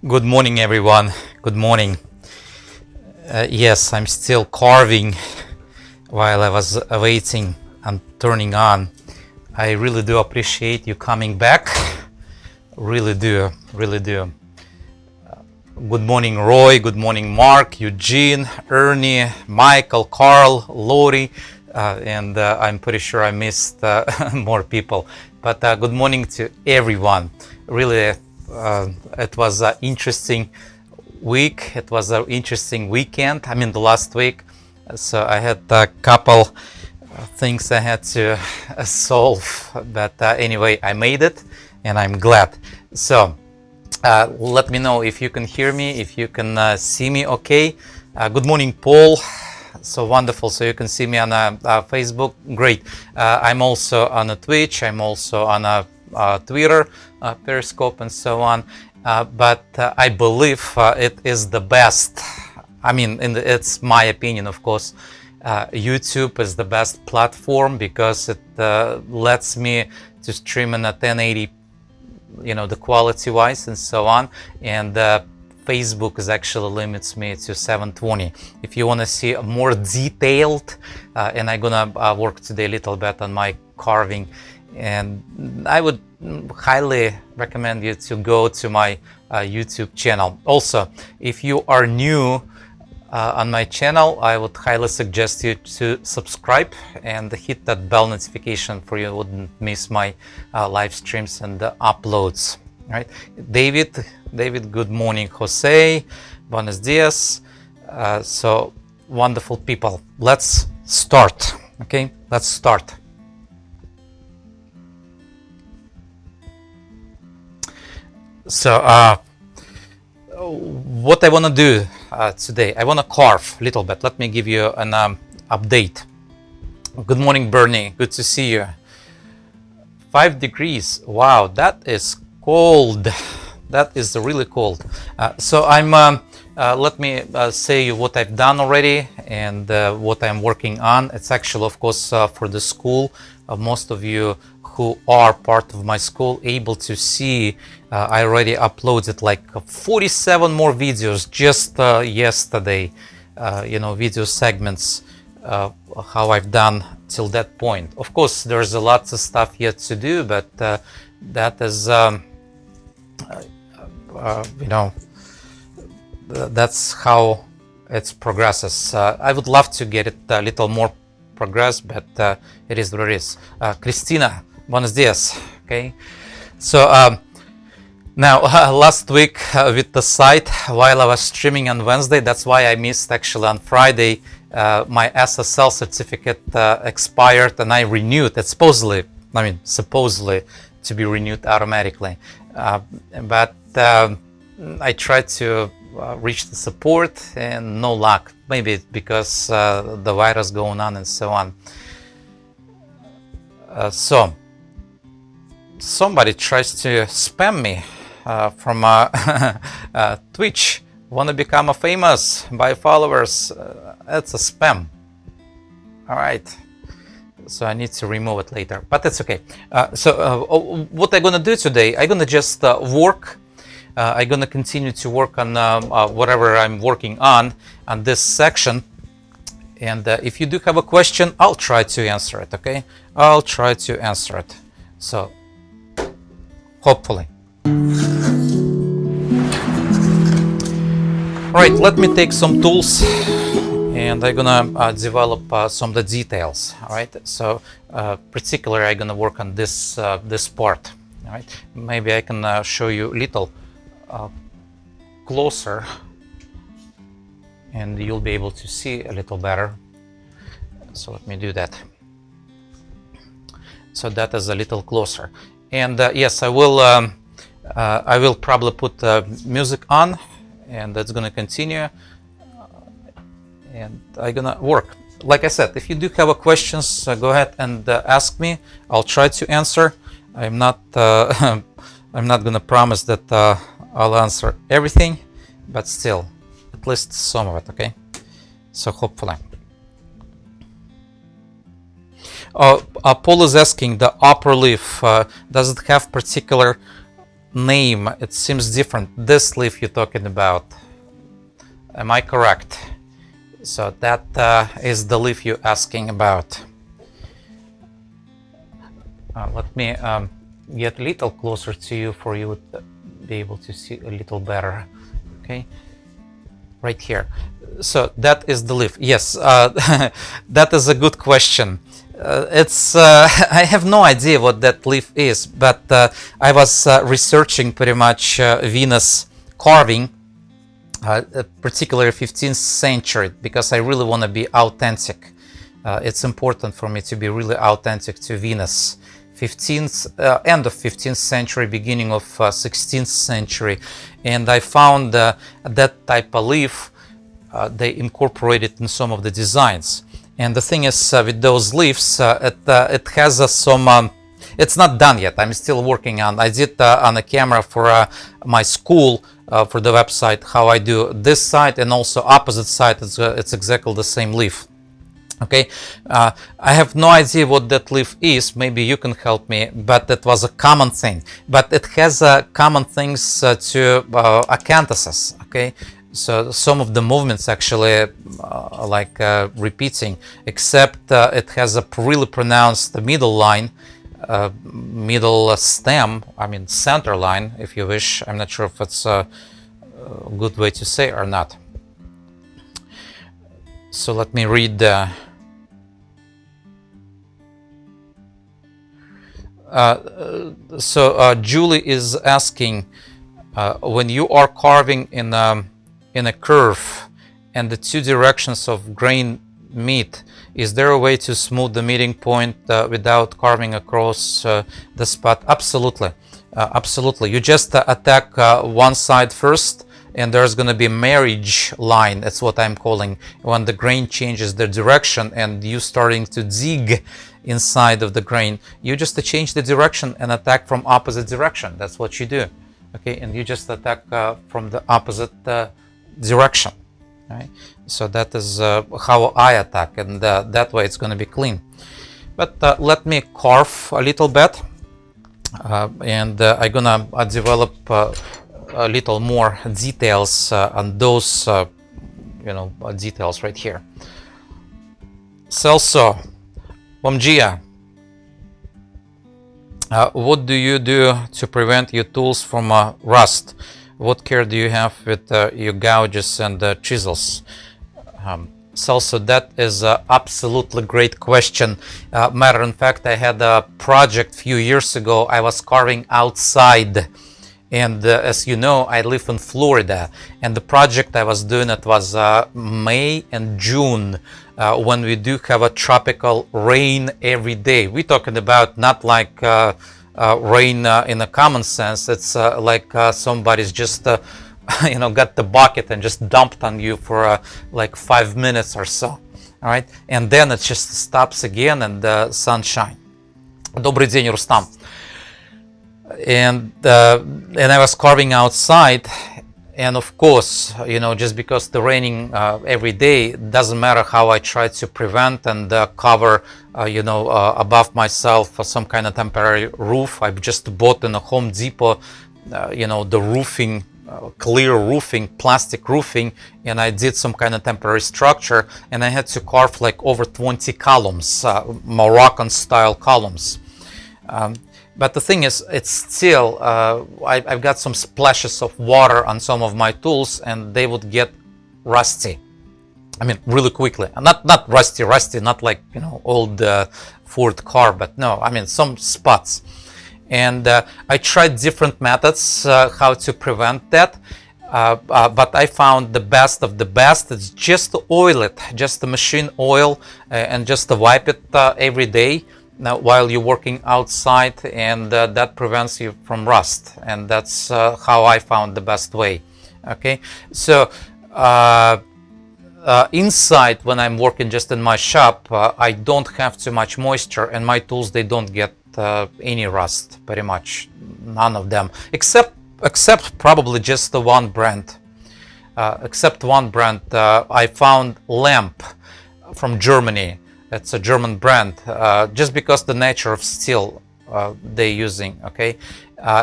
Good morning, everyone. Good morning. Yes, I'm still carving while I was waiting and turning on. I really do appreciate you coming back. Really do, really do. Good morning, Roy. Good morning, Mark, Eugene, Ernie, Michael, Carl, Lori, and I'm pretty sure I missed more people. But good morning to everyone. Really, it was an interesting week. It was an interesting weekend. I mean, the last week. So I had a couple things I had to solve. But anyway, I made it and I'm glad. So let me know if you can hear me, if you can see me okay. Good morning, Paul. So wonderful. So you can see me on Facebook. Great. I'm also on a Twitch. I'm also on a Twitter, Periscope, and so on. But I believe it is the best. I mean, it's my opinion, of course. YouTube is the best platform because it lets me to stream in a 1080, the quality wise and so on. And Facebook is actually limits me to 720. If you want to see more detailed, and I'm gonna work today a little bit on my carving, and I would highly recommend you to go to my YouTube channel. Also, if you are new on my channel, I would highly suggest you to subscribe and hit that bell notification for you wouldn't miss my live streams and uploads. Right, David, good morning. Jose, buenos dias. So wonderful people. Let's start. Okay, let's start. So what I want to do today, I want to carve a little bit. Let me give you an update. Good morning, Bernie. Good to see you. 5 degrees. Wow, that is cold. That is really cold. So I'm let me say what I've done already and what I'm working on. It's actually, of course, for the school. Most of you who are part of my school able to see, I already uploaded like 47 more videos just yesterday. Video segments, how I've done till that point. Of course, there's a lots of stuff yet to do, but that is that's how it progresses. I would love to get it a little more progress, but it is what it is. Christina, buenos dias. Okay, so now last week with the site, while I was streaming on Wednesday, that's why I missed actually on Friday. My SSL certificate expired and I renewed it. Supposedly to be renewed automatically, but I tried to reach the support and no luck. Maybe it's because the virus going on and so on. So somebody tries to spam me from Twitch. Want to become a famous by followers? It's a spam. All right. So I need to remove it later, but that's okay. So what I'm gonna do today, I'm gonna just work. I'm gonna continue to work on whatever I'm working on this section. And if you do have a question, I'll try to answer it. Okay, I'll try to answer it. So hopefully. All right, let me take some tools. And I'm gonna develop some of the details. All right. So, particularly, I'm gonna work on this this part. All right. Maybe I can show you a little closer, and you'll be able to see a little better. So let me do that. So that is a little closer. And yes, I will. I will probably put music on, and that's gonna continue. And I'm gonna work. Like I said, if you do have questions, go ahead and ask me. I'll try to answer. I'm not gonna promise that I'll answer everything, but still, at least some of it. Okay. So hopefully. Paul is asking, the upper leaf, does it have particular name, it seems different. This leaf you're talking about, am I correct? So that is the leaf you're asking about. Let me get a little closer to you for you to be able to see a little better. Okay, right here. So that is the leaf. Yes, that is a good question. It's I have no idea what that leaf is, but I was researching pretty much Venus carving, particularly 15th century, because I really want to be authentic. It's important for me to be really authentic to Venus. 15th end of 15th century, beginning of 16th century, and I found that type of leaf they incorporated in some of the designs. And the thing is, with those leaves, it has some. It's not done yet. I'm still working on. I did on a camera for my school for the website how I do this side, and also opposite side. It's exactly the same leaf. Okay, I have no idea what that leaf is. Maybe you can help me, but it was a common thing. But it has common things to acanthuses. Okay, so some of the movements actually like repeating, except it has a really pronounced middle line, middle stem. I mean center line, if you wish. I'm not sure if it's a good way to say or not. So let me read. Julie is asking, when you are carving in a curve and the two directions of grain meet, is there a way to smooth the meeting point without carving across the spot? Absolutely, absolutely. You just attack one side first, and there's going to be a marriage line. That's what I'm calling when the grain changes the direction and you starting to dig inside of the grain. You just change the direction and attack from opposite direction. That's what you do. Okay, and you just attack from the opposite direction. Right? So that is how I attack, and that way it's going to be clean. But let me carve a little bit, and I'm gonna develop a little more details on those details right here. Celso, bom dia. What do you do to prevent your tools from rust? What care do you have with your gouges and chisels? Celso, that is an absolutely great question. Matter of fact, I had a project a few years ago. I was carving outside. And as you know, I live in Florida, and the project I was doing, it was May and June, when we do have a tropical rain every day. We're talking about not like rain in a common sense. It's like somebody's just got the bucket and just dumped on you for like 5 minutes or so. All right, and then it just stops again, and sunshine. Добрый день, Рустам. And I was carving outside, and of course, just because the raining every day, doesn't matter how I try to prevent and cover above myself for some kind of temporary roof. I've just bought in a Home Depot the roofing, clear roofing, plastic roofing, and I did some kind of temporary structure, and I had to carve like over 20 columns, Moroccan style columns. But the thing is, it's still, I've got some splashes of water on some of my tools, and they would get rusty. I mean, really quickly. Not rusty, not like, old Ford car, but no, I mean, some spots. And I tried different methods how to prevent that. But I found the best of the best is just to oil it, just the machine oil, and just to wipe it every day. Now, while you're working outside, and that prevents you from rust, and that's how I found the best way. Okay, so inside, when I'm working just in my shop, I don't have too much moisture, and my tools, they don't get any rust, pretty much none of them, except probably just the one brand. I found lamp from Germany. It's a German brand, just because the nature of steel, they're using, okay,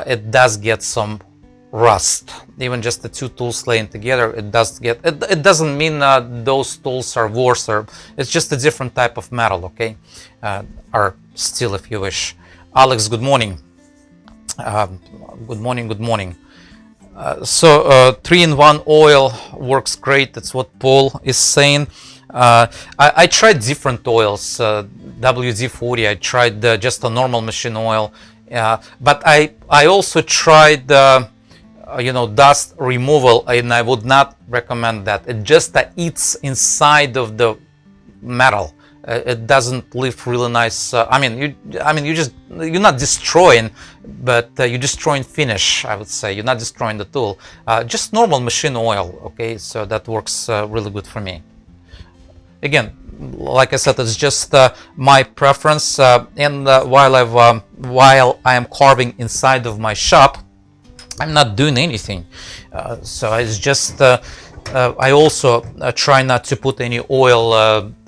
it does get some rust. Even just the two tools laying together, it does get, it doesn't mean those tools are worse, or it's just a different type of metal, okay, or steel if you wish. Alex, good morning. Good morning, good morning. So 3-in-1 oil works great. That's what Paul is saying. I tried different oils, WD-40. I tried just a normal machine oil, but I also tried dust removal, and I would not recommend that. It just eats inside of the metal. It doesn't leave really nice. You're not destroying, but you're destroying finish. I would say you're not destroying the tool. Just normal machine oil. Okay, so that works really good for me. Again, like I said, it's just my preference. And while I am carving inside of my shop, I'm not doing anything. So it's just. I also try not to put any oil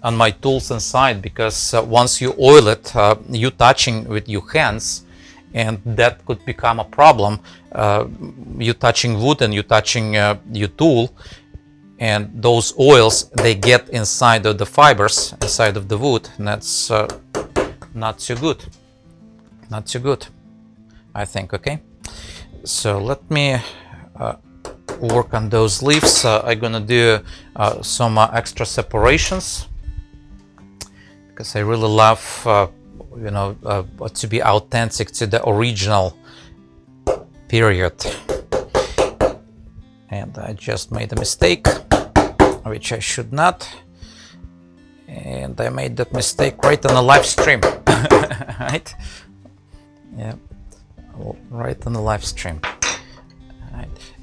on my tools inside, because once you oil it, you're touching with your hands, and that could become a problem. You're touching wood and you're touching your tool, and those oils, they get inside of the fibers, inside of the wood, and that's not too good. Not too good, I think. Okay, so let me work on those leaves. I'm gonna do some extra separations, because I really love to be authentic to the original period. And I just made a mistake, which I should not, and I made that mistake right on the live stream. Right, yeah, right on the live stream.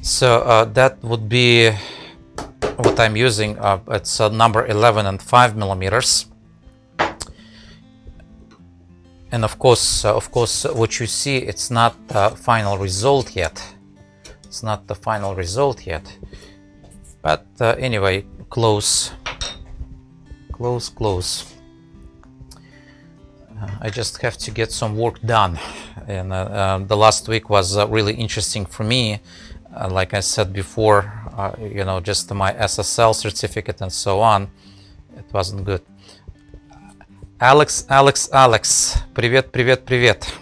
So that would be what I'm using. It's number 11 and 5 millimeters. And of course, what you see, it's not the final result yet. It's not the final result yet. But anyway, close. I just have to get some work done. And the last week was really interesting for me. Like I said before, just my SSL certificate and so on, it wasn't good. Alex, привет.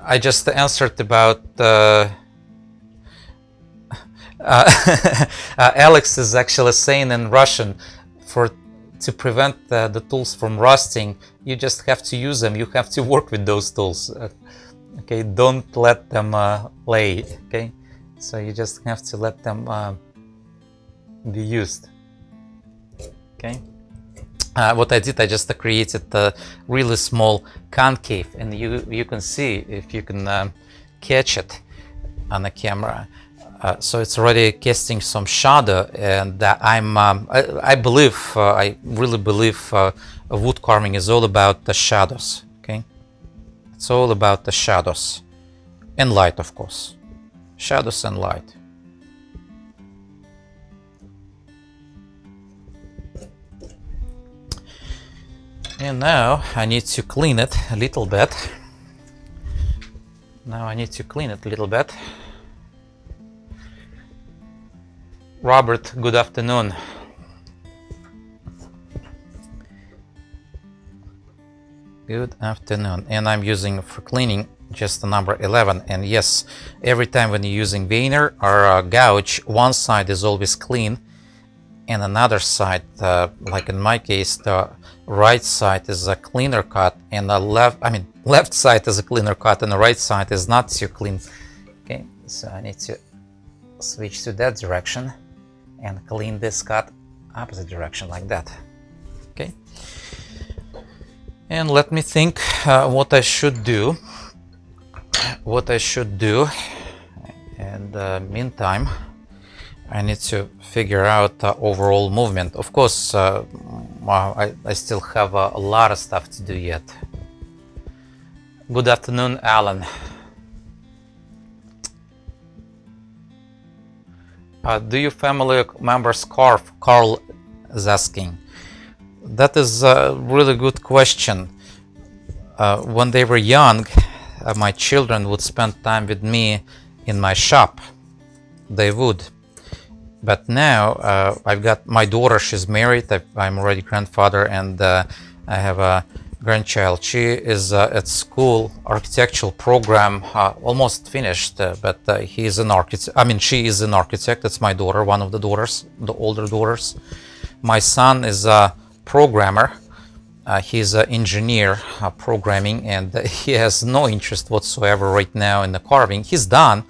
I just answered about Alex is actually saying in Russian, to prevent the tools from rusting, you just have to use them. You have to work with those tools. Okay, don't let them lay. Okay, so you just have to let them be used. Okay, what I did, I just created a really small concave, and you can see, if you can catch it on the camera. So it's already casting some shadow, and I really believe wood carving is all about the shadows. Okay. It's all about the shadows and light, of course. Shadows and light. And now I need to clean it a little bit. Robert, good afternoon. Good afternoon. And I'm using for cleaning just the number 11. And yes, every time when you're using veneer or gouge, one side is always clean, and another side, like in my case, the right side is a cleaner cut, and the left side is a cleaner cut, and the right side is not too clean. Okay, so I need to switch to that direction and clean this cut opposite direction, like that. Okay. And let me think what I should do. And meantime, I need to figure out overall movement. Of course, I still have a lot of stuff to do yet. Good afternoon, Alan. Do your family members carve? Carl is asking. That is a really good question. When they were young, my children would spend time with me in my shop. They would. But now I've got my daughter, she's married, I'm already grandfather, and I have a grandchild. She is at school, architectural program, almost finished, but he is an architect. I mean, she is an architect. That's my daughter, one of the daughters, the older daughters. My son is a programmer. He's an engineer, programming, and he has no interest whatsoever right now in the carving. He's done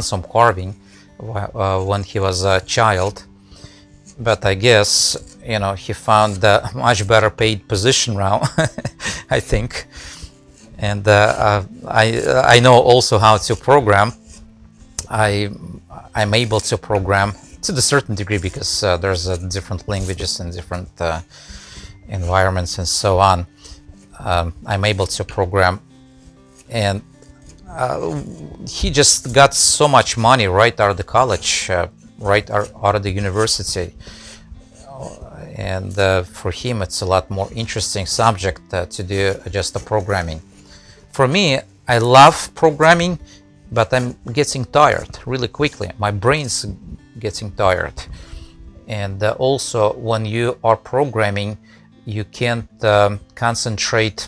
some carving when he was a child, but I guess, you know, he found a much better paid position now, I think. And I know also how to program. I'm able to program to a certain degree because there's different languages and different environments and so on. I'm able to program, and he just got so much money right out of the college, right out of the university, and for him it's a lot more interesting subject to do just the programming. For me, I love programming, but I'm getting tired really quickly. My brain's getting tired, and also when you are programming, you can't concentrate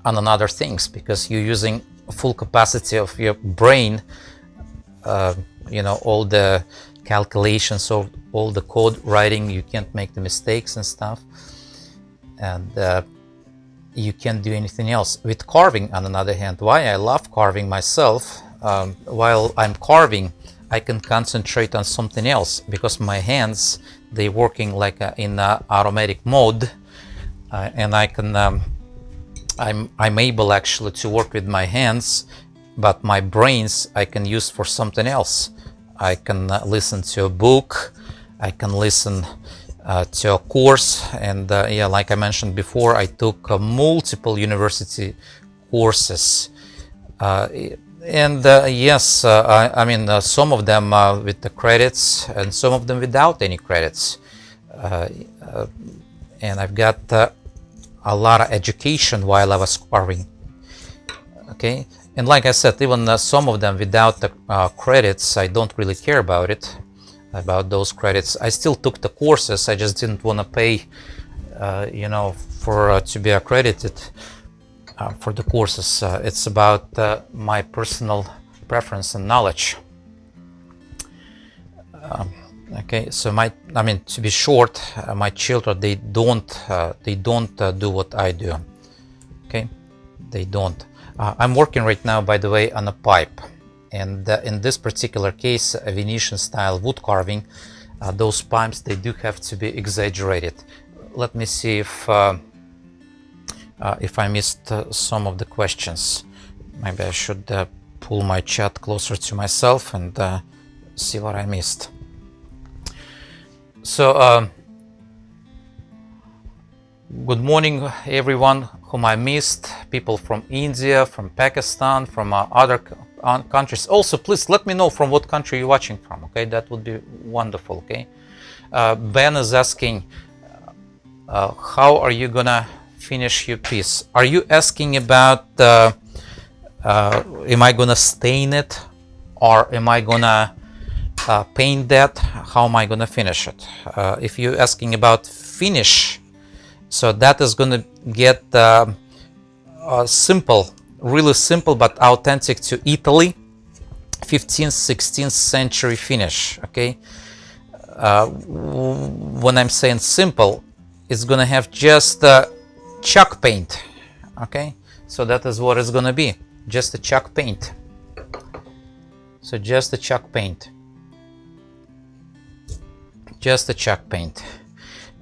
on other things because you're using full capacity of your brain, you know, all the calculations of all the code writing, you can't make the mistakes and stuff, and you can't do anything else. With carving, on the other hand, why I love carving myself, while I'm carving, I can concentrate on something else because my hands, they're working like in automatic mode, and I can I'm able actually to work with my hands, but my brains I can use for something else. I can listen to a book, I can listen to a course, and yeah, like I mentioned before, I took multiple university courses, and yes, I mean some of them with the credits and some of them without any credits, and I've got a lot of education while I was carving. Okay, and like I said, even some of them without the credits, I don't really care about it, about those credits. I still took the courses, I just didn't want to pay, you know, for to be accredited for the courses. It's about my personal preference and knowledge. Okay, so I mean, to be short, my children, they don't do what I do. Okay, they don't. I'm working right now, by the way, on a pipe, and in this particular case, a Venetian style wood carving, those pipes, they do have to be exaggerated. Let me see if I missed some of the questions. Maybe I should pull my chat closer to myself and see what I missed. So good morning everyone whom I missed, people from India, from Pakistan, from other countries. Also, please let me know from what country you're watching from, okay? That would be wonderful, okay? Ben is asking, how are you gonna finish your piece? Are you asking about am I gonna stain it, or am I gonna paint that? How am I gonna finish it? If you're asking about finish, so that is gonna get simple, really simple but authentic to Italy, 15th, 16th century finish. Okay, when I'm saying simple, it's gonna have just chalk paint. Okay, so that is what it's gonna be, just a chalk paint. So just a chalk paint. Just a chalk paint.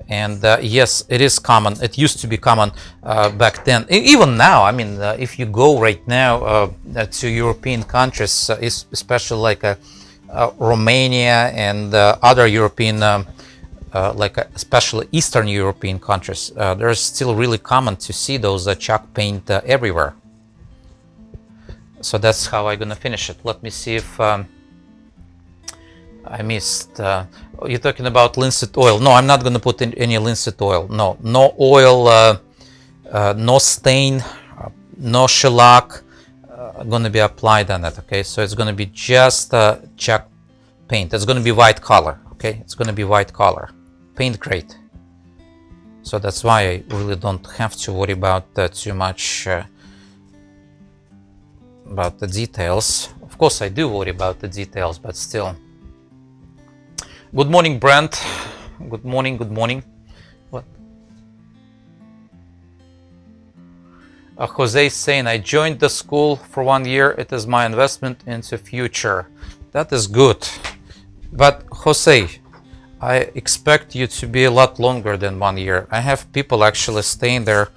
And yes, it is common. It used to be common back then. Even now, I mean, if you go right now to European countries, especially like Romania and other European, like especially Eastern European countries, they're still really common to see those chalk paint everywhere. So that's how I'm gonna finish it. Let me see if I missed. You're talking about linseed oil. No, I'm not going to put in any linseed oil. No oil no stain, no shellac going to be applied on it. Okay, so it's going to be just chalk paint. It's going to be white color. Okay, it's going to be white color, paint grade. So that's why I really don't have to worry about too much about the details. Of course I do worry about the details, but still. Good morning, Brent. Good morning, good morning. What? Jose is saying, I joined the school for 1 year. It is my investment into future. That is good. But Jose, I expect you to be a lot longer than 1 year. I have people actually staying there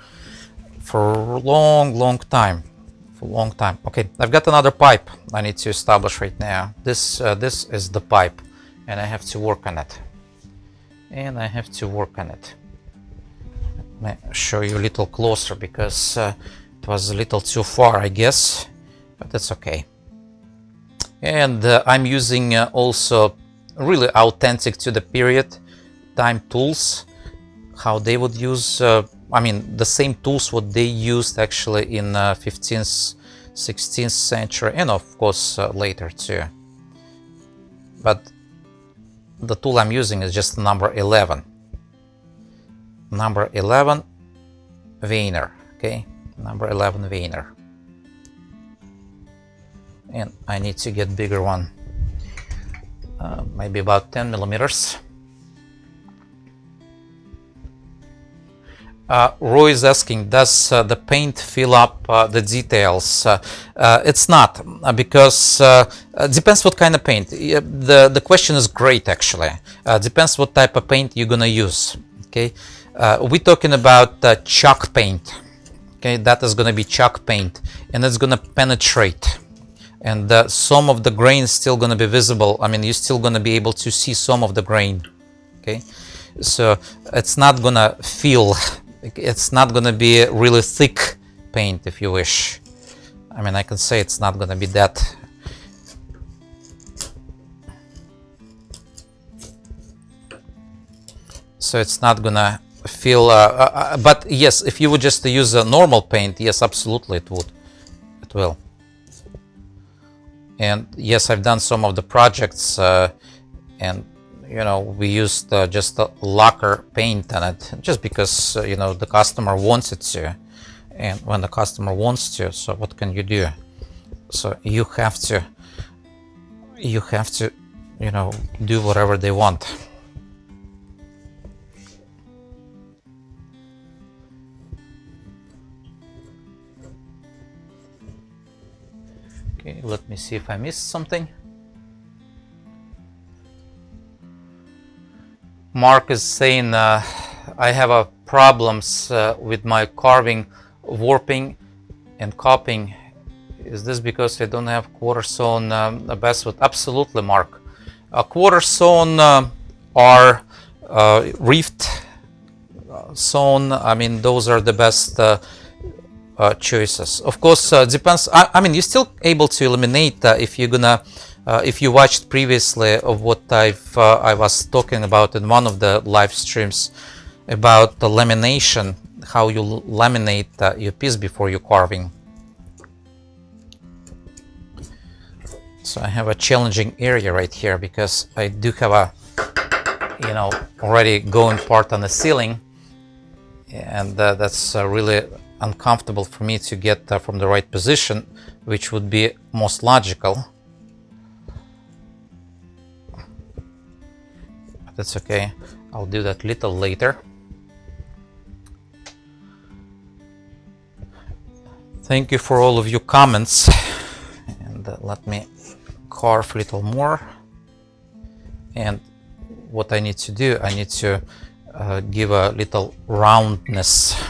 for a long time. For a long time. Okay, I've got another pipe I need to establish right now. This is the pipe, and I have to work on it. And I have to work on it. Let me show you a little closer because it was a little too far, I guess, but that's okay. And I'm using also really authentic to the period time tools, how they would use, I mean, the same tools what they used actually in 15th, 16th century, and of course later too. But the tool I'm using is just number 11. Number 11 veiner, okay? Number 11 veiner. And I need to get bigger one. Maybe about 10 millimeters. Roy is asking, does the paint fill up the details? It's not, because depends what kind of paint. The question is great actually. Depends what type of paint you're gonna use. Okay, we're talking about chalk paint. Okay, that is gonna be chalk paint, and it's gonna penetrate. And some of the grain is still going to be visible. I mean, you're still going to be able to see some of the grain. Okay, so it's not going to feel, it's not going to be really thick paint, if you wish. I mean, I can say it's not going to be that. So it's not going to feel, but yes, if you would just use a normal paint, yes, absolutely it would. It will. And yes, I've done some of the projects and you know, we used just a lacquer paint on it just because you know, the customer wants it to, and when the customer wants to, so what can you do? So you have to you know, do whatever they want. Okay, let me see if I missed something. Mark is saying, I have problems with my carving, warping and copying. Is this because I don't have quarter sawn basswood? Absolutely, Mark. Quarter sawn are reefed sawn. I mean, those are the best choices. Of course, depends. I mean, you're still able to eliminate if you're gonna, if you watched previously of what I was talking about in one of the live streams about the lamination, how you laminate your piece before you're carving. So I have a challenging area right here because I do have a, you know, already going part on the ceiling, and that's really uncomfortable for me to get from the right position, which would be most logical. But that's okay, I'll do that little later. Thank you for all of your comments, and let me carve a little more. And what I need to do, I need to give a little roundness.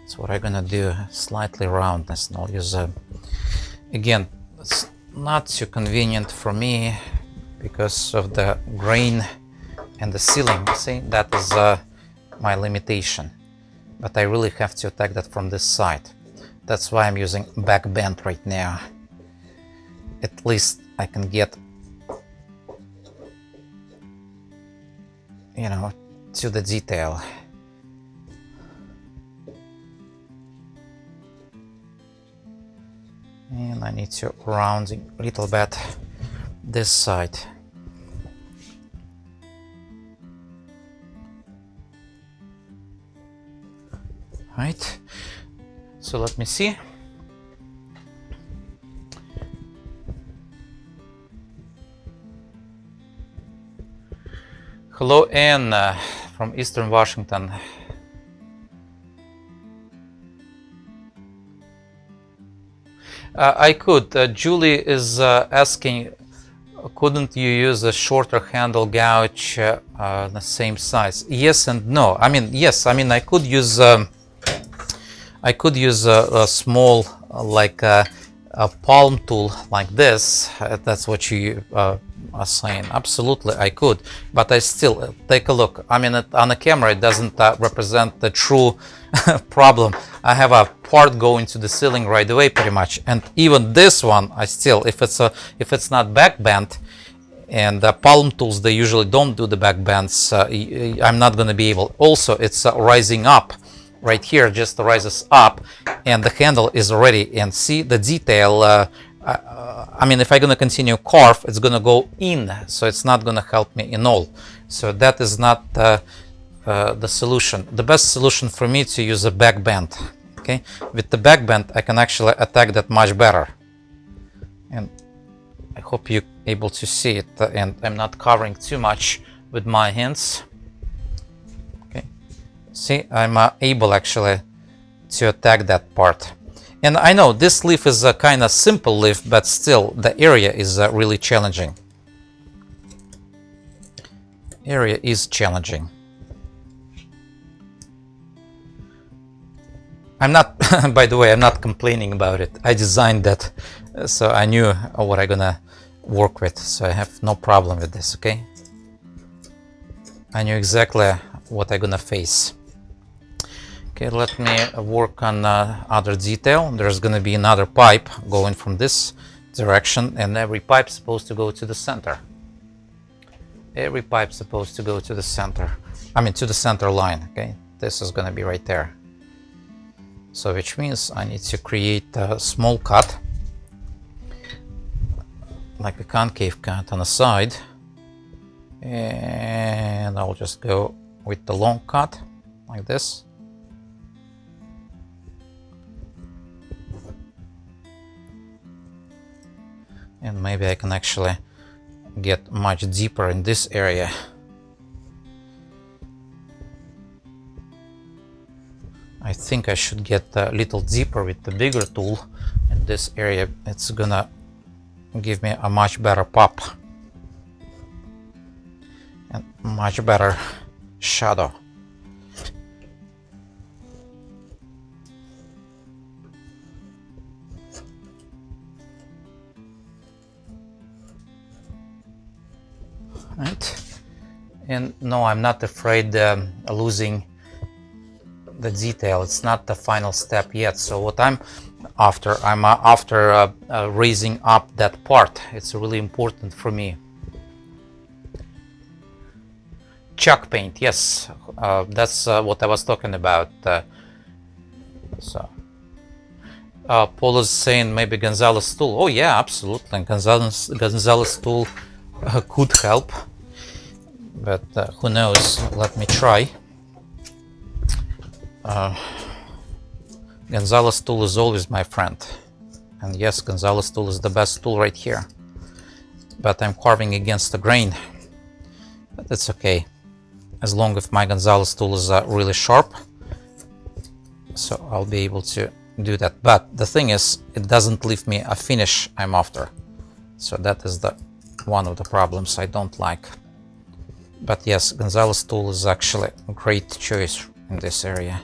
That's what I'm gonna do, slightly roundness. And I'll use again, it's not too convenient for me because of the grain and the ceiling. See, that is my limitation, but I really have to attack that from this side. That's why I'm using back bend right now. At least I can get, you know, to the detail. And I need to rounding a little bit this side. Right, so let me see. Hello, Anne from Eastern Washington. I could. Julie is asking, couldn't you use a shorter handle gouge the same size? Yes and no. I mean, yes. I mean, I could use a small, like a palm tool like this. That's what you are saying. Absolutely, I could. But I still take a look. I mean, on the camera, it doesn't represent the true problem. I have a part going to the ceiling right away, pretty much. And even this one, I still, if it's not back bent, and palm tools, they usually don't do the back bends. I'm not going to be able. Also, it's rising up. Right here just rises up, and the handle is already, and see the detail. I mean, if I'm gonna continue carve, it's gonna go in, so it's not gonna help me in all. So that is not the solution. The best solution for me to use a back bend. Okay, with the back bend, I can actually attack that much better. And I hope you're able to see it, and I'm not covering too much with my hands. See, I'm able actually to attack that part. And I know this leaf is a kind of simple leaf, but still the area is really challenging. Area is challenging. I'm not, by the way, I'm not complaining about it. I designed that, so I knew what I'm gonna work with, so I have no problem with this, okay? I knew exactly what I'm gonna face. Okay, let me work on other detail. There's going to be another pipe going from this direction, and every pipe is supposed to go to the center. Every pipe is supposed to go to the center. I mean, to the center line, okay? This is going to be right there. So, which means I need to create a small cut, like a concave cut on the side. And I'll just go with the long cut, like this. And maybe I can actually get much deeper in this area. I think I should get a little deeper with the bigger tool in this area. It's gonna give me a much better pop and much better shadow. Right, and no, I'm not afraid losing the detail. It's not the final step yet. So what I'm after, raising up that part. It's really important for me. Chalk paint, yes, that's what I was talking about. Paul is saying maybe Gonzalez tool. Oh yeah, absolutely, Gonzalez tool could help, but who knows. Let me try. Gonzalez tool is always my friend, and yes, Gonzalez tool is the best tool right here, but I'm carving against the grain, but it's okay as long as my Gonzalez tool is really sharp, so I'll be able to do that. But the thing is, it doesn't leave me a finish I'm after, so that is the one of the problems I don't like. But yes, Gonzalez tool is actually a great choice in this area.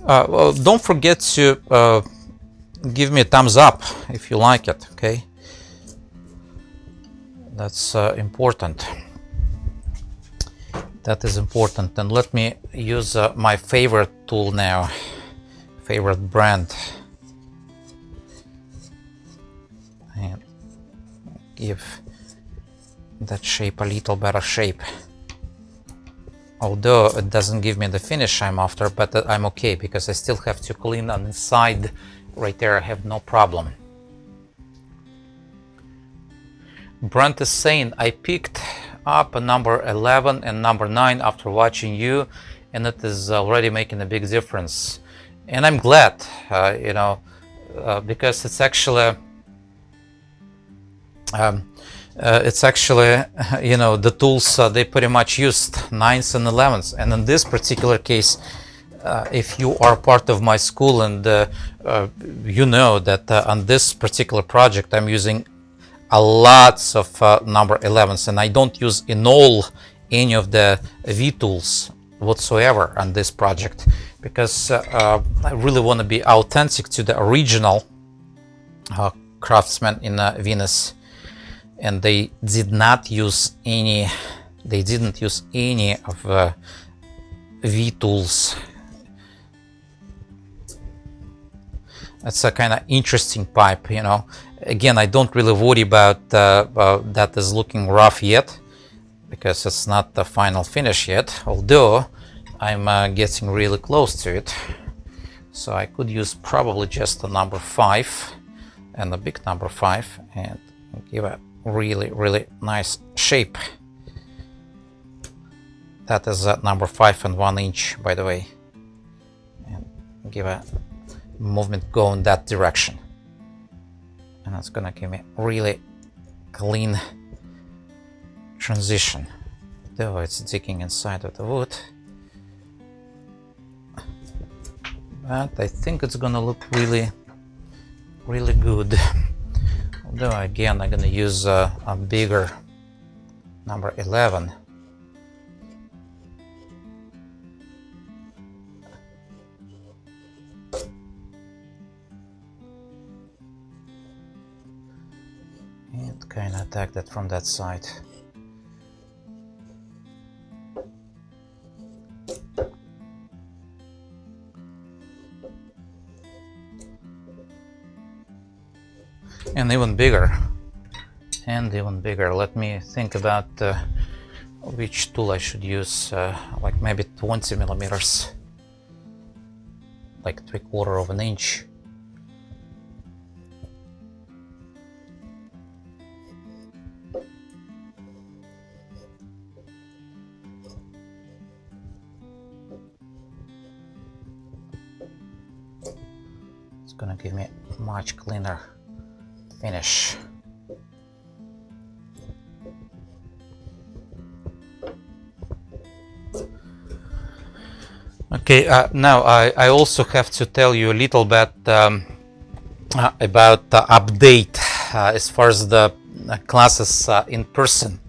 Well, don't forget to give me a thumbs up if you like it, okay? That's important. That is important. And let me use my favorite tool now, favorite brand, and give that shape a little better shape. Although it doesn't give me the finish I'm after, but I'm okay because I still have to clean on the side. Right there I have no problem. Brent is saying, I picked up a number 11 and number 9 after watching you, and it is already making a big difference. And I'm glad, you know, because it's actually you know, the tools they pretty much used 9s and 11s, and in this particular case, if you are part of my school and you know that on this particular project I'm using a lots of number 11s, and I don't use in all any of the V tools whatsoever on this project, because I really want to be authentic to the original craftsmen in Venice, and they did not use any, they didn't use any of V tools. That's a kind of interesting pipe, you know. Again, I don't really worry about that is looking rough yet, because it's not the final finish yet, although I'm getting really close to it. So I could use probably just a number 5 and a big number 5 and give a really nice shape. That is number 5 and 1 inch, by the way, and give a movement go in that direction, and that's gonna give me really clean transition, though it's digging inside of the wood. But I think it's gonna look really good. Although again I'm gonna use a bigger number 11. And kind of attack that from that side. And even bigger. And even bigger. Let me think about which tool I should use. Like maybe 20 millimeters. Like 3/4 of an inch. It's gonna give me a much cleaner finish. Okay, now I also have to tell you a little bit about the update as far as the classes in person.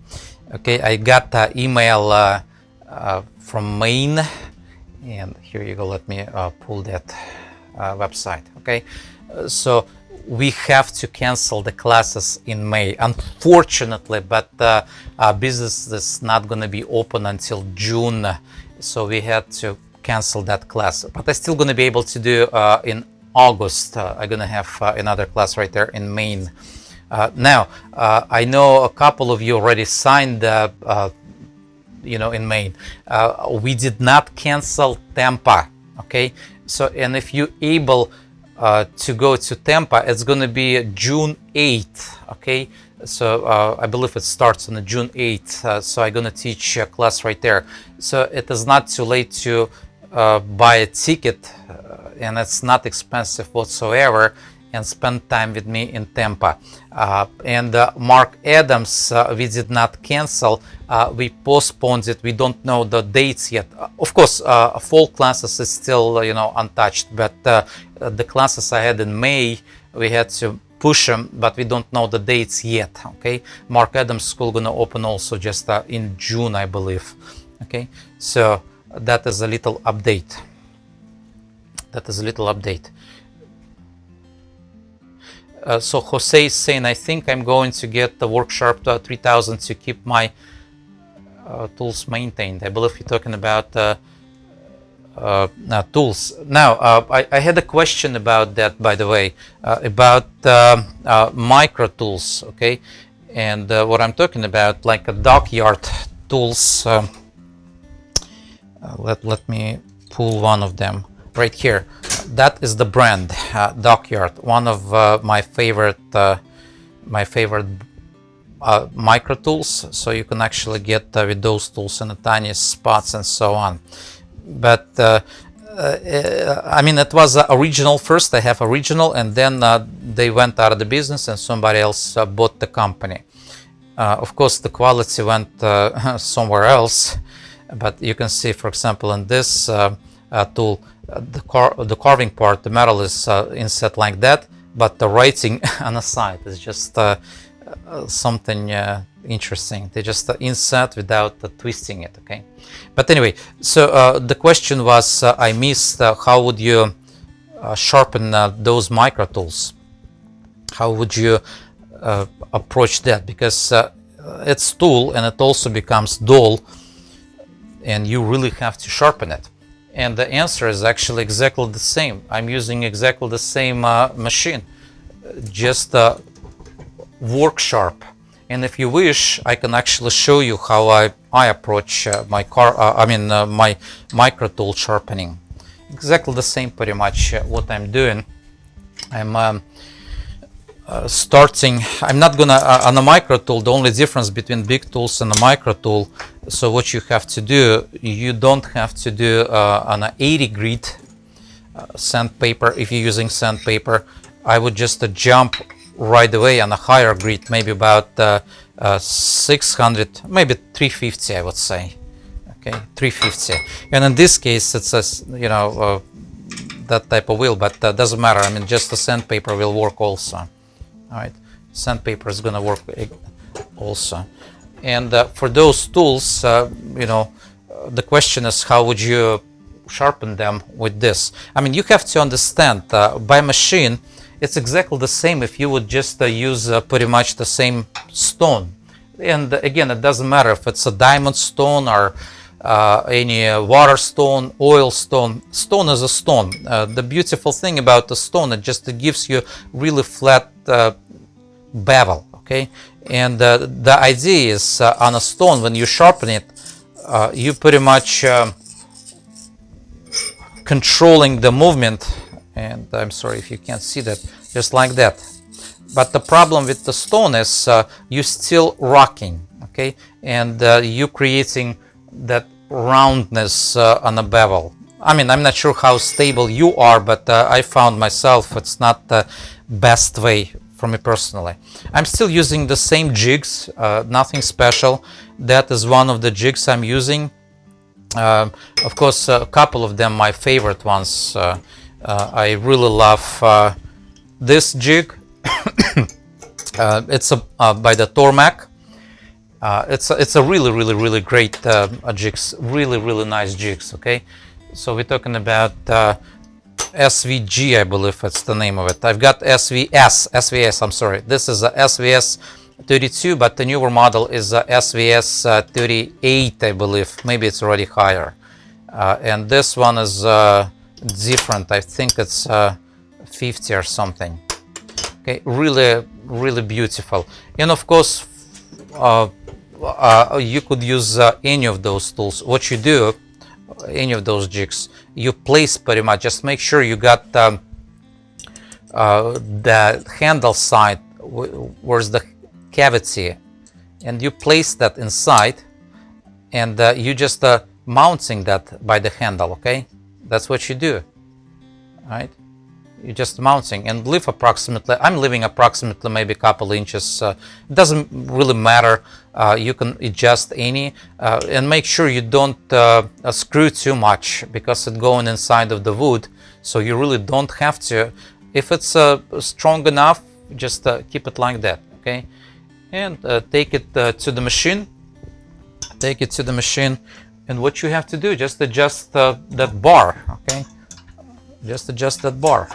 Okay, I got an email from Maine, and here you go, let me pull that website. Okay, so we have to cancel the classes in May, unfortunately, but business is not going to be open until June, so we had to cancel that class. But I'm still going to be able to do in August. I'm going to have another class right there in Maine. Now, I know a couple of you already signed you know, in Maine. We did not cancel Tampa, okay? So, and if you're able to go to Tampa, it's going to be June 8th, okay? So I believe it starts on June 8th, so I'm going to teach a class right there. So it is not too late to buy a ticket, and it's not expensive whatsoever, and spend time with me in Tampa. And Mark Adams, we did not cancel, we postponed it. We don't know the dates yet. Of course, fall classes is still, you know, untouched, but the classes I had in May, we had to push them, but we don't know the dates yet. Okay, Mark Adams School gonna open also just in June, I believe. Okay, so that is a little update. That is a little update. So Jose is saying, I think I'm going to get the Worksharp 3000 to keep my tools maintained. I believe you're talking about tools. Now, I had a question about that, by the way, about micro tools. Okay, And what I'm talking about, like a Dockyard tools, let me pull one of them right here. That is the brand, Dockyard, one of my favorite micro tools. So you can actually get with those tools in the tiniest spots and so on. But I mean, it was original first. I have original, and then they went out of the business and somebody else bought the company. Of course, the quality went somewhere else, but you can see, for example, in this tool, the carving part, the metal is inset like that, but the writing on the side is just something interesting. They just inset without twisting it. Okay, but anyway, so the question was, I missed how would you sharpen those micro tools? How would you approach that? Because it's tool and it also becomes dull, and you really have to sharpen it. And the answer is actually exactly the same. I'm using exactly the same machine, just Worksharp. And if you wish, I can actually show you how I approach my my micro tool sharpening. Exactly the same, pretty much what I'm doing. I'm starting. I'm not gonna on a micro tool. The only difference between big tools and a micro tool. So what you have to do, you don't have to do on an 80 grit sandpaper. If you're using sandpaper, I would just jump right away on a higher grit, maybe about 600, maybe 350, I would say. Okay, 350. And in this case, it's a, that type of wheel, but doesn't matter. I mean, just the sandpaper will work also. All right, sandpaper is gonna work also. And for those tools, the question is, how would you sharpen them with this? I mean, you have to understand, by machine, it's exactly the same if you would just use pretty much the same stone. And again, it doesn't matter if it's a diamond stone or any water stone, oil stone. Stone is a stone. The beautiful thing about the stone, it gives you really flat bevel, okay? And the idea is on a stone, when you sharpen it, you pretty much controlling the movement. And I'm sorry if you can't see that, just like that. But the problem with the stone is you're still rocking, okay? And you're creating that roundness on a bevel. I mean, I'm not sure how stable you are, but I found myself it's not the best way for me personally. I'm still using the same jigs, nothing special. That is one of the jigs I'm using. Of course, a couple of them, my favorite ones. I really love this jig. It's by the Tormek. It's a really great jigs. Really nice jigs. Okay, so we're talking about SVG, I believe it's the name of it. I've got SVS. I'm sorry. This is a SVS 32, but the newer model is a SVS 38, I believe. Maybe it's already higher. And this one is different. I think it's 50 or something. Okay, really beautiful. And of course, you could use any of those tools. What you do, any of those jigs, you place pretty much. Just make sure you got the handle side, where's the cavity, and you place that inside, and you just mounting that by the handle. Okay, that's what you do. All right, you're just mounting and leave approximately. I'm leaving approximately maybe a couple inches. It doesn't really matter. You can adjust any and make sure you don't screw too much, because it's going inside of the wood. So you really don't have to. If it's strong enough, just keep it like that. Okay, and take it to the machine. Take it to the machine, and what you have to do, just adjust that bar. Okay, just adjust that bar.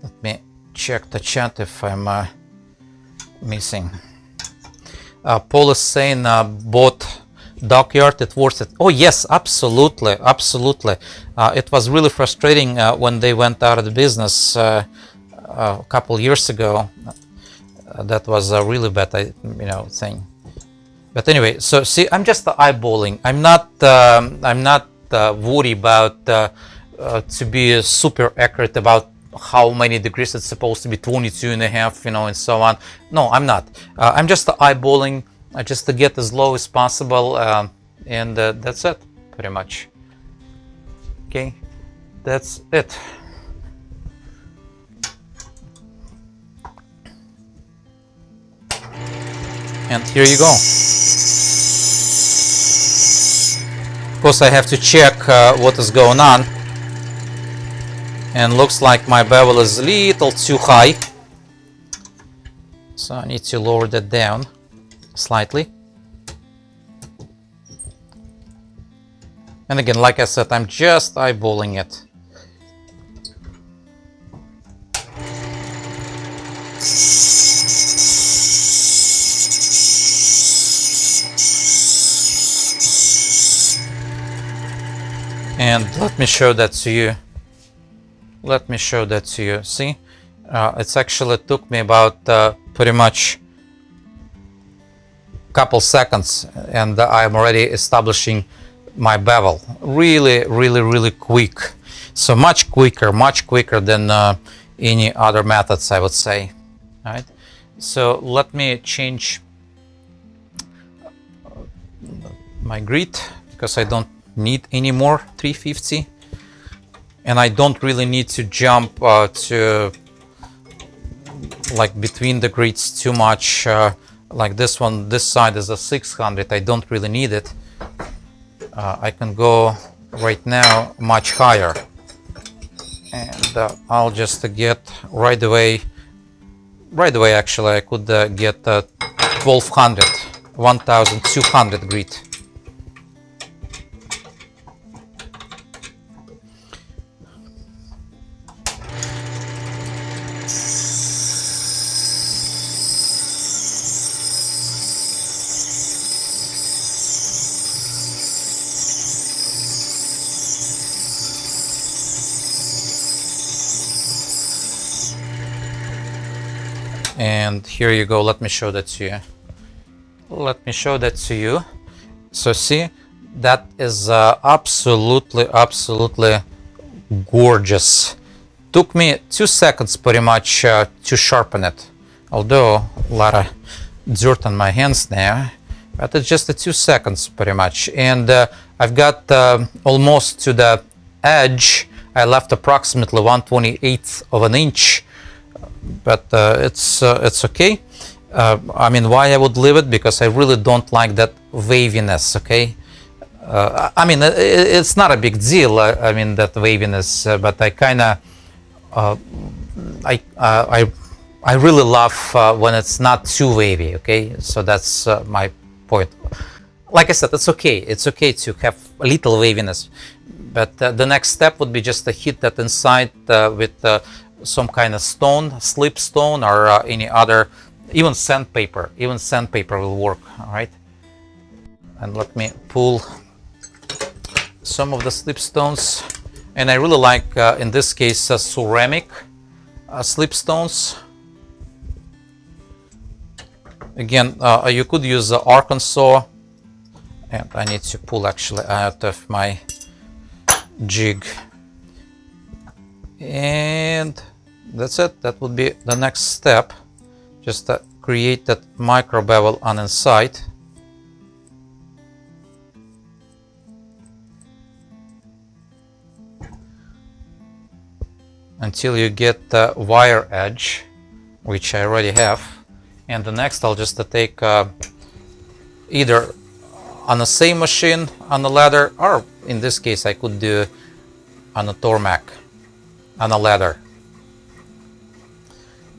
Let me check the chat if I'm missing. Paul is saying bought Dockyard, it worth it. Oh yes, absolutely, absolutely. It was really frustrating when they went out of the business a couple years ago. That was a really bad, thing. But anyway, so see, I'm just eyeballing. I'm not worried about to be super accurate about how many degrees it's supposed to be, 22 and a half, and so on. No, I'm not. I'm just eyeballing just to get as low as possible, and that's it, pretty much. Okay, that's it. And here you go. Of course, I have to check what is going on. And looks like my bevel is a little too high. So I need to lower that down slightly. And again, like I said, I'm just eyeballing it. And let me show that to you. Let me show that to you. See, it's actually took me about pretty much a couple seconds, and I'm already establishing my bevel. Really, really, really quick. So much quicker than any other methods, I would say. All right. So let me change my grit because I don't need any more 350. And I don't really need to jump to like between the grits too much. Like this one, this side is a 600. I don't really need it. I can go right now much higher, and I'll just get right away. Right away, actually, I could get 1200, 1200 grit. And here you go. Let me show that to you. Let me show that to you. So see, that is absolutely gorgeous. Took me 2 seconds pretty much to sharpen it. Although a lot of dirt on my hands now, but it's just 2 seconds pretty much. And I've got almost to the edge. I left approximately 1/28 of an inch. But it's okay. I mean, why I would leave it? Because I really don't like that waviness. Okay, I mean, it's not a big deal. I mean, that waviness, but I kind of I really love when it's not too wavy. Okay, so that's my point. Like I said, it's okay. It's okay to have a little waviness, but the next step would be just to hit that inside with some kind of stone, slip stone, or any other, even sandpaper. Even sandpaper will work. All right. And let me pull some of the slip stones. And I really like, in this case, ceramic slip stones. Again, you could use Arkansas. And I need to pull actually out of my jig. And that's it. That would be the next step. Just create that micro bevel on inside. Until you get the wire edge, which I already have. And the next I'll just take either on the same machine on the ladder, or in this case I could do on a Tormek on a ladder,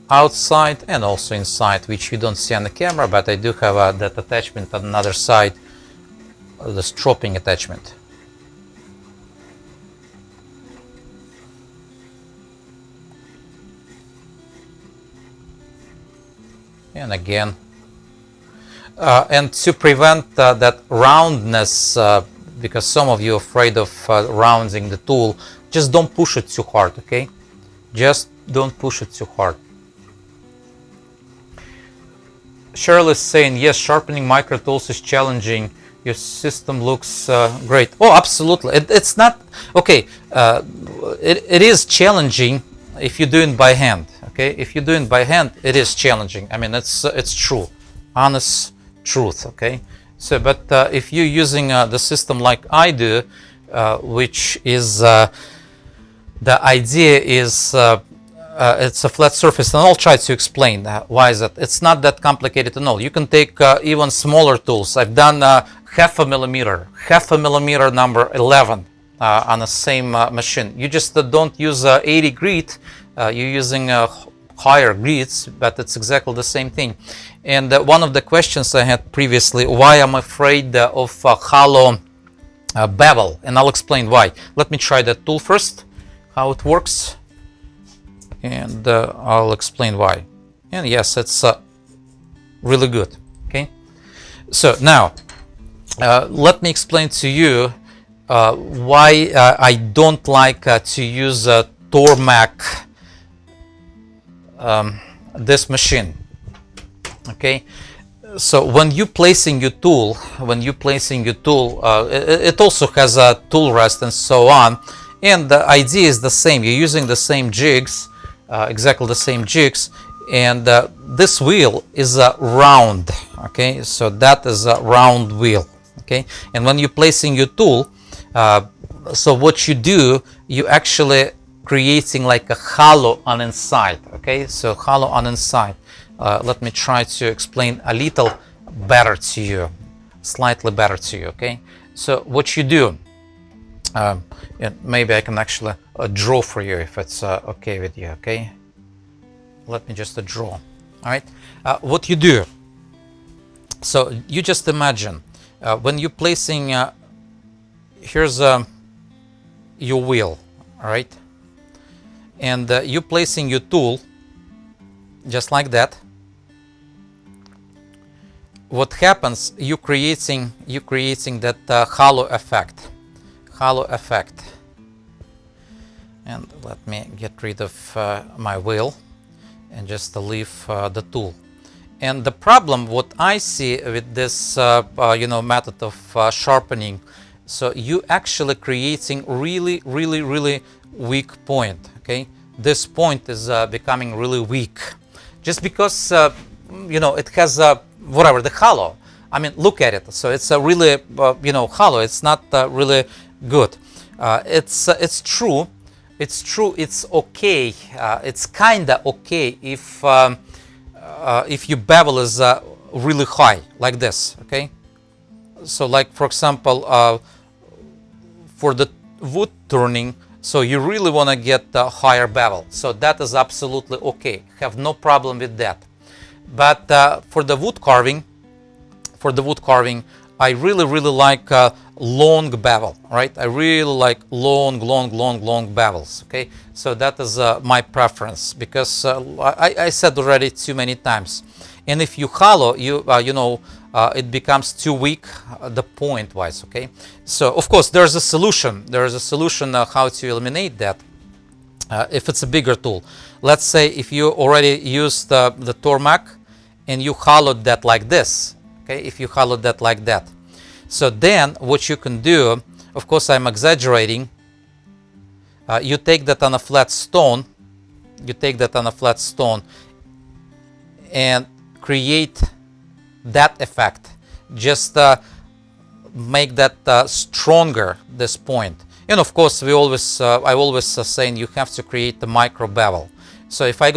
outside and also inside, which you don't see on the camera, but I do have that attachment on another side, the stropping attachment. And again, And to prevent that roundness, because some of you are afraid of rounding the tool, just don't push it too hard, okay? Just don't push it too hard. Cheryl is saying, yes, sharpening micro tools is challenging. Your system looks great. Oh, absolutely. It's not, okay, it is challenging if you do it by hand, okay? If you do it by hand, it is challenging. I mean, it's true, honest truth, okay? So, but if you're using the system like I do, which is, the idea is, it's a flat surface, and I'll try to explain why is that. It's not that complicated to know. You can take even smaller tools. I've done half a millimeter number 11 on the same machine. You just don't use 80 grit, you're using higher grits, but it's exactly the same thing. And one of the questions I had previously, why I'm afraid of hollow bevel, and I'll explain why. Let me try that tool first, how it works, and I'll explain why. And yes, it's really good. Okay, so now let me explain to you why I don't like to use Tormek this machine. Okay, so when you placing your tool, it also has a tool rest and so on, and the idea is the same. You're using the same jigs, exactly the same jigs, and this wheel is a round. Okay, so that is a round wheel. Okay, and when you're placing your tool, so what you do, you actually creating like a hollow on inside. Okay, so hollow on inside. Let me try to explain a little better to you, slightly better to you. Okay, so what you do, and maybe I can actually draw for you if it's okay with you. Okay, let me just draw. All right, what you do, so you just imagine when you're placing, here's your wheel, all right, and you're placing your tool just like that. What happens, you're creating that hollow effect. And let me get rid of my wheel and just leave the tool. And the problem what I see with this method of sharpening, so you actually creating really weak point. Okay, this point is becoming really weak just because it has whatever the hollow. I mean, look at it. So it's a really hollow. It's not really good. It's true. It's okay. It's kinda okay if your bevel is really high like this. Okay. So like for example, for the wood turning, so you really want to get a higher bevel. So that is absolutely okay. Have no problem with that. But for the wood carving, I really like long bevel, right? I really like long bevels. Okay, so that is my preference because I said already too many times. And if you hollow, it becomes too weak, the point wise. Okay, so of course there's a solution. How to eliminate that. If it's a bigger tool, let's say if you already used the Tormek and you hollowed that like this. Okay, if you hollowed that like that, so then what you can do, of course I'm exaggerating, you take that on a flat stone, and create that effect. Just make that stronger, this point. And of course I always saying you have to create the micro bevel. So if I'm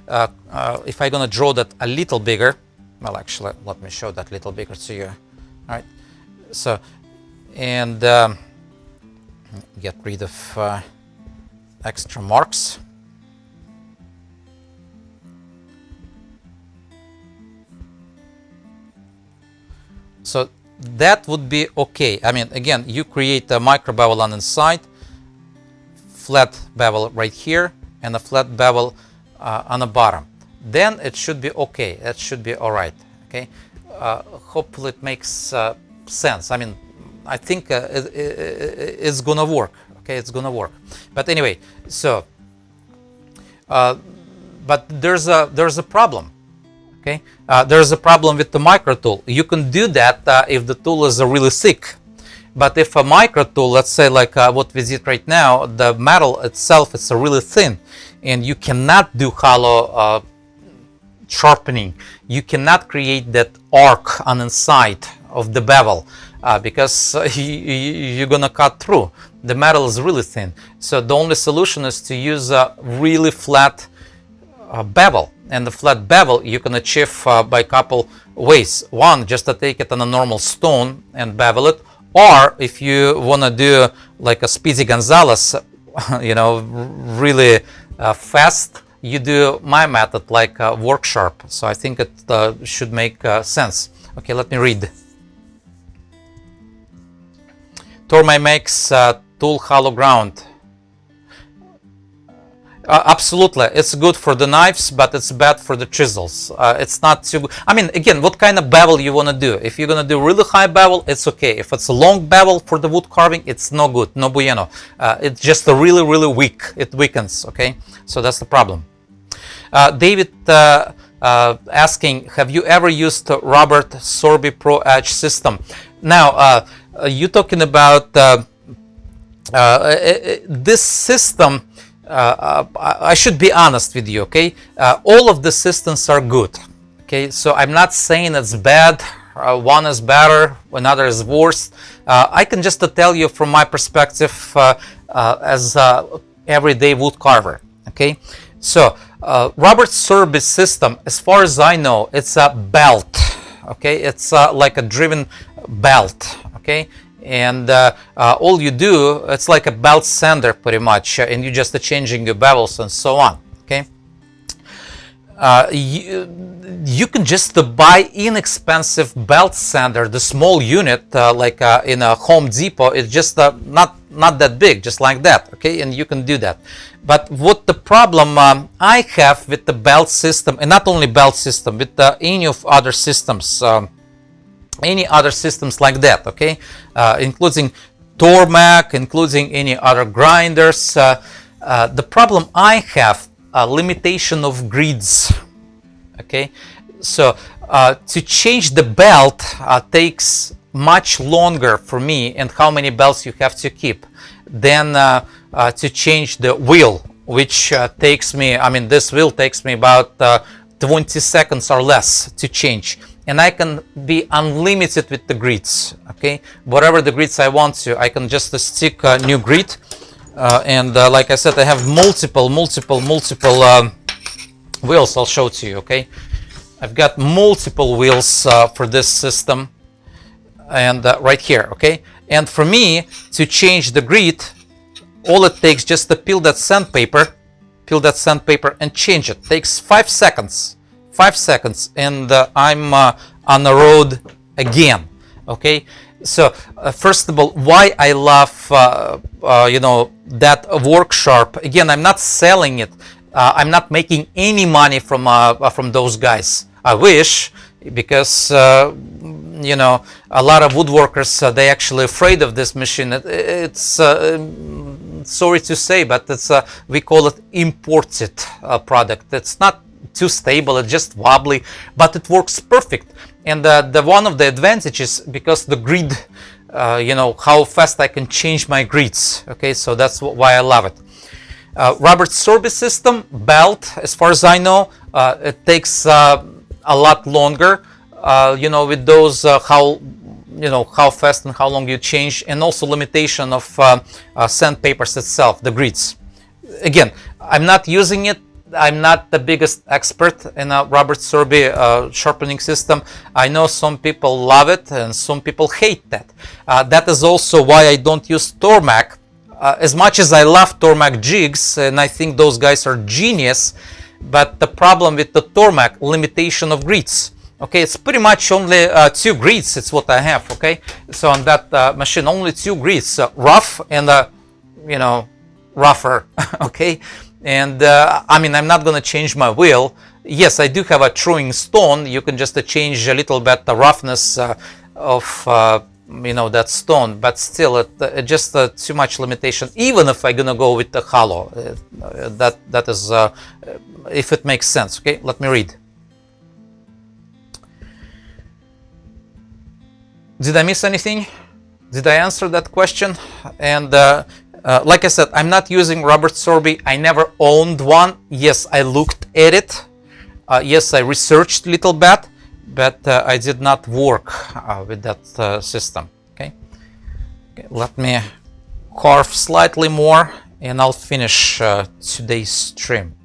gonna draw that a little bigger, well, actually, let me show that a little bigger to you. All right. So, and get rid of extra marks. So that would be okay. I mean, again, you create a micro bevel on the inside, flat bevel right here, and a flat bevel on the bottom. Then it should be okay. That should be all right. Okay. Hopefully it makes sense. I mean, I think it's gonna work. Okay, it's gonna work. But anyway, so but there's a problem. Okay, there's a problem with the micro tool. You can do that if the tool is really thick. But if a micro tool, let's say like what we did right now, the metal itself is really thin, and you cannot do hollow sharpening. You cannot create that arc on the inside of the bevel because you're gonna cut through. The metal is really thin. So the only solution is to use a really flat bevel. And the flat bevel you can achieve by a couple ways. One, just to take it on a normal stone and bevel it. Or if you want to do like a Speedy Gonzalez, you know, really fast, you do my method like Worksharp. So I think it should make sense. Okay, let me read. Tormek makes tool hollow ground. Absolutely, it's good for the knives, but it's bad for the chisels. It's not too good. I mean, again, what kind of bevel you want to do? If you're going to do really high bevel, it's okay. If it's a long bevel for the wood carving, it's no good, no bueno. It's just a really, really weak. It weakens, okay? So that's the problem. David asking, have you ever used Robert Sorby Pro Edge system? Now, you're talking about this system. I should be honest with you, okay? All of the systems are good, okay? So I'm not saying it's bad, one is better, another is worse. I can just tell you from my perspective as everyday wood carver, okay? So Robert Sorby's system, as far as I know, it's a belt, okay? It's like a driven belt, okay? And all you do, it's like a belt sander pretty much, and you're just changing your bevels and so on, okay? You can just buy inexpensive belt sander, the small unit, like in a Home Depot. It's just not that big, just like that, okay? And you can do that. But what the problem I have with the belt system, and not only belt system, with any of other systems, any other systems like that, okay, including Tormek, including any other grinders. The problem I have, limitation of grids, okay. So to change the belt takes much longer for me, and how many belts you have to keep, than to change the wheel, which takes me, I mean, this wheel takes me about 20 seconds or less to change. And I can be unlimited with the grids, okay? Whatever the grids I want to, I can just stick a new grid. And like I said, I have multiple wheels I'll show to you, okay? I've got multiple wheels for this system, and right here, okay? And for me to change the grid, all it takes just to peel that sandpaper and change it. Takes 5 seconds. 5 seconds, and I'm on the road again, okay? So first of all, why I love you know, that Worksharp. Again, I'm not selling it. I'm not making any money from those guys. I wish, because you know, a lot of woodworkers, they actually afraid of this machine. It's sorry to say, but it's we call it imported product. It's not too stable, it's just wobbly, but it works perfect. And the one of the advantages, because the grid, you know, how fast I can change my grids, okay? So that's why I love it. Robert Sorby system belt, as far as I know, it takes a lot longer, you know, with those how, you know, how fast and how long you change, and also limitation of sandpapers itself, the grids. Again, I'm not using it. I'm not the biggest expert in a Robert Sorby sharpening system. I know some people love it and some people hate that. That is also why I don't use Tormek. As much as I love Tormek jigs, and I think those guys are genius, but the problem with the Tormek, limitation of grids. Okay, it's pretty much only 2 grids, it's what I have, okay? So on that machine, only 2 grids, rough and, you know, rougher, okay? And I mean, I'm not going to change my wheel. Yes, I do have a truing stone. You can just change a little bit the roughness of you know, that stone, but still just too much limitation. Even if I'm gonna go with the hollow, that is if it makes sense. Okay, let me read. Did I miss anything? Did I answer that question? And like I said, I'm not using Robert Sorby. I never owned one. Yes, I looked at it. Yes, I researched a little bit, but I did not work with that system. Okay, let me carve slightly more and I'll finish today's stream.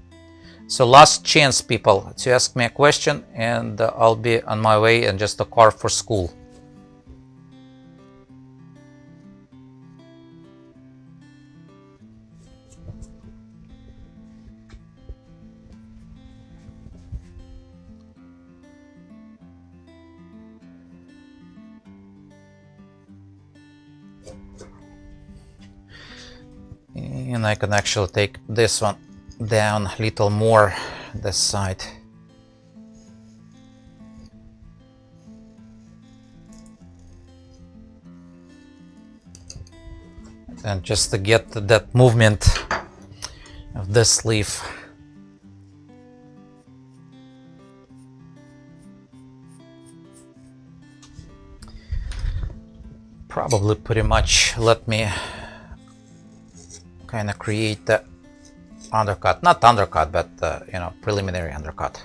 So last chance, people, to ask me a question, and I'll be on my way and just a carve for school. And I can actually take this one down a little more, this side. And just to get that movement of this leaf. Probably pretty much let me kind of create the undercut, not undercut, but you know, preliminary undercut.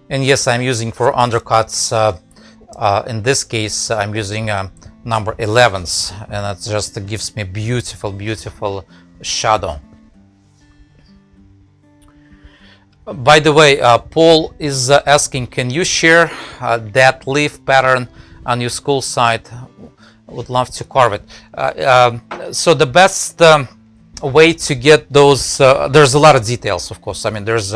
And yes, I'm using for undercuts, in this case I'm using number 11s, and it just gives me beautiful, beautiful shadow. By the way, Paul is asking, can you share that leaf pattern on your school site? I would love to carve it. So the best way to get those, there's a lot of details, of course. I mean, there's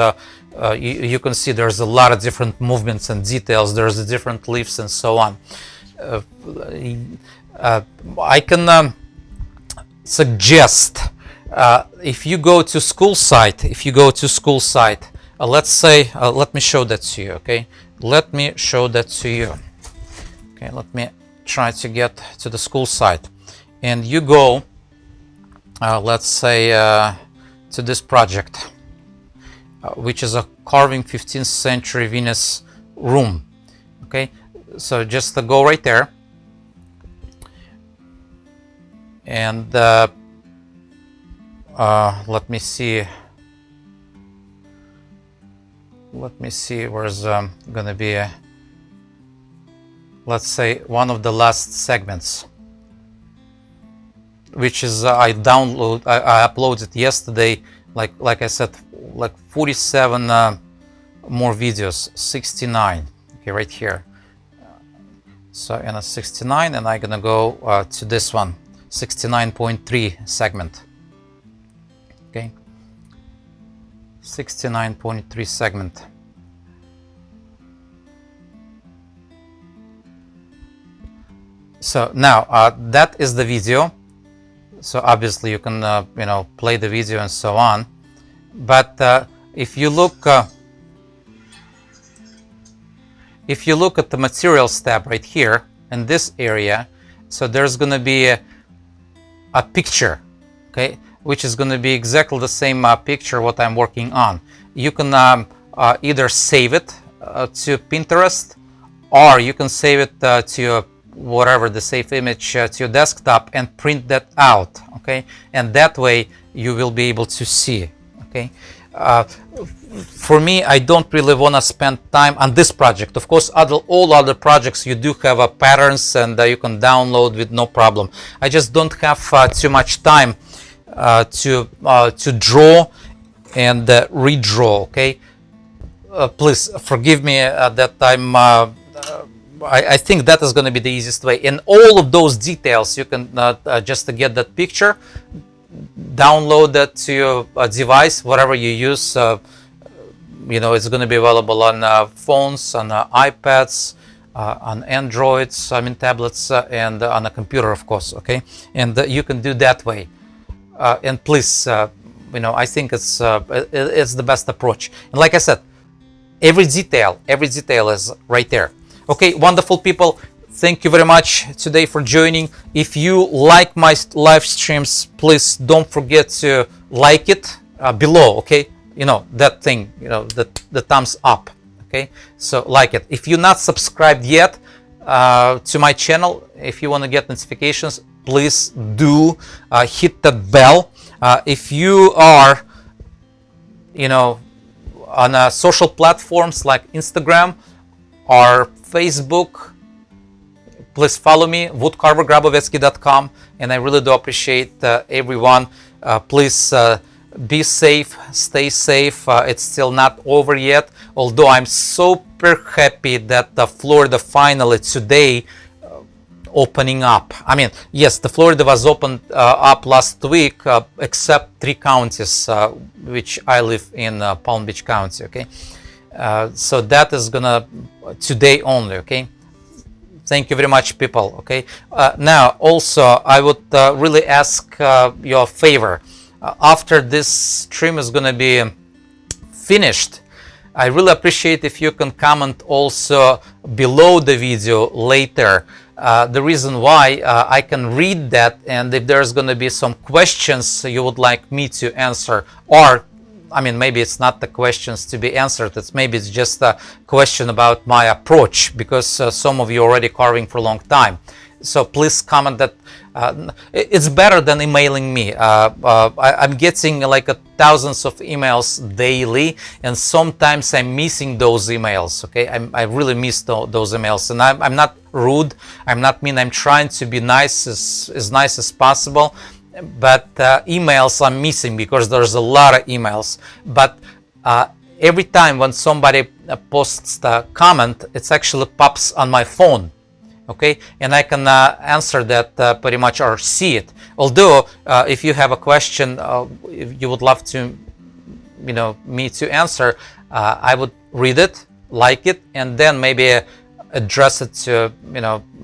you can see there's a lot of different movements and details. There's different leaves and so on. I can suggest, if you go to school site, let's say, let me show that to you, okay? Let me show that to you. Okay, let me try to get to the school site. And you go, let's say, to this project, which is a carving 15th century Venus room. Okay, so just go right there. And let me see. Let me see where's gonna be let's say one of the last segments, which is I uploaded yesterday, like I said, like 47 more videos, 69, okay, right here. So in a 69, and I'm gonna go to this one, 69.3 segment. Okay, 69.3 segment. So now that is the video. So obviously you can you know, play the video and so on. But if you look at the materials tab right here in this area, so there's going to be a picture, okay, which is going to be exactly the same picture what I'm working on. You can either save it to Pinterest, or you can save it to whatever the save image to your desktop and print that out, okay, and that way you will be able to see. Okay, for me, I don't really want to spend time on this project. Of course, all other projects you do have patterns and you can download with no problem. I just don't have too much time to draw and redraw. Okay, please forgive me that I'm. I think that is going to be the easiest way. In all of those details, you can just to get that picture, download that to your device, whatever you use. You know, it's going to be available on phones, on iPads, on Androids, I mean tablets, and on a computer, of course. Okay, and you can do that way. And please, I think it's the best approach. And like I said, every detail is right there. Okay, wonderful people. Thank you very much today for joining. If you like my live streams, please don't forget to like it below. Okay, that thing, the thumbs up. Okay, so like it. If you're not subscribed yet to my channel, if you want to get notifications, please do hit that bell. If you are on social platforms like Instagram or Facebook, please follow me, woodcarvergrabovetsky.com, and I really do appreciate everyone. Please be safe, stay safe. It's still not over yet, although I'm super happy that Florida finally today opening up. I mean, yes, the Florida was opened up last week, except 3 counties, which I live in, Palm Beach County. Okay, so that is gonna today only. Okay, thank you very much, people. Okay, now also I would really ask your favor. After this stream is gonna be finished, I really appreciate if you can comment also below the video later. The reason why I can read that, and if there's going to be some questions you would like me to answer, or I mean, maybe it's not the questions to be answered, it's just a question about my approach, because some of you already carving for a long time. So please comment that. It's better than emailing me. I'm getting like thousands of emails daily, and sometimes I'm missing those emails. Okay, I really miss those emails, and I'm not rude, I'm not mean, I'm trying to be nice as possible, but emails I'm missing because there's a lot of emails. But every time when somebody posts the comment, it actually pops on my phone. Okay, and I can answer that pretty much, or see it. Although if you have a question, if you would love to, me to answer, I would read it, like it, and then maybe address it to,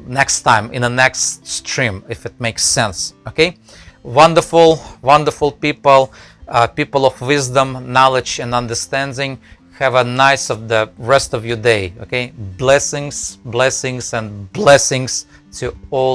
next time in the next stream, if it makes sense. Okay, wonderful people, people of wisdom, knowledge, and understanding. Have a nice of the rest of your day. Okay, blessings and blessings to all.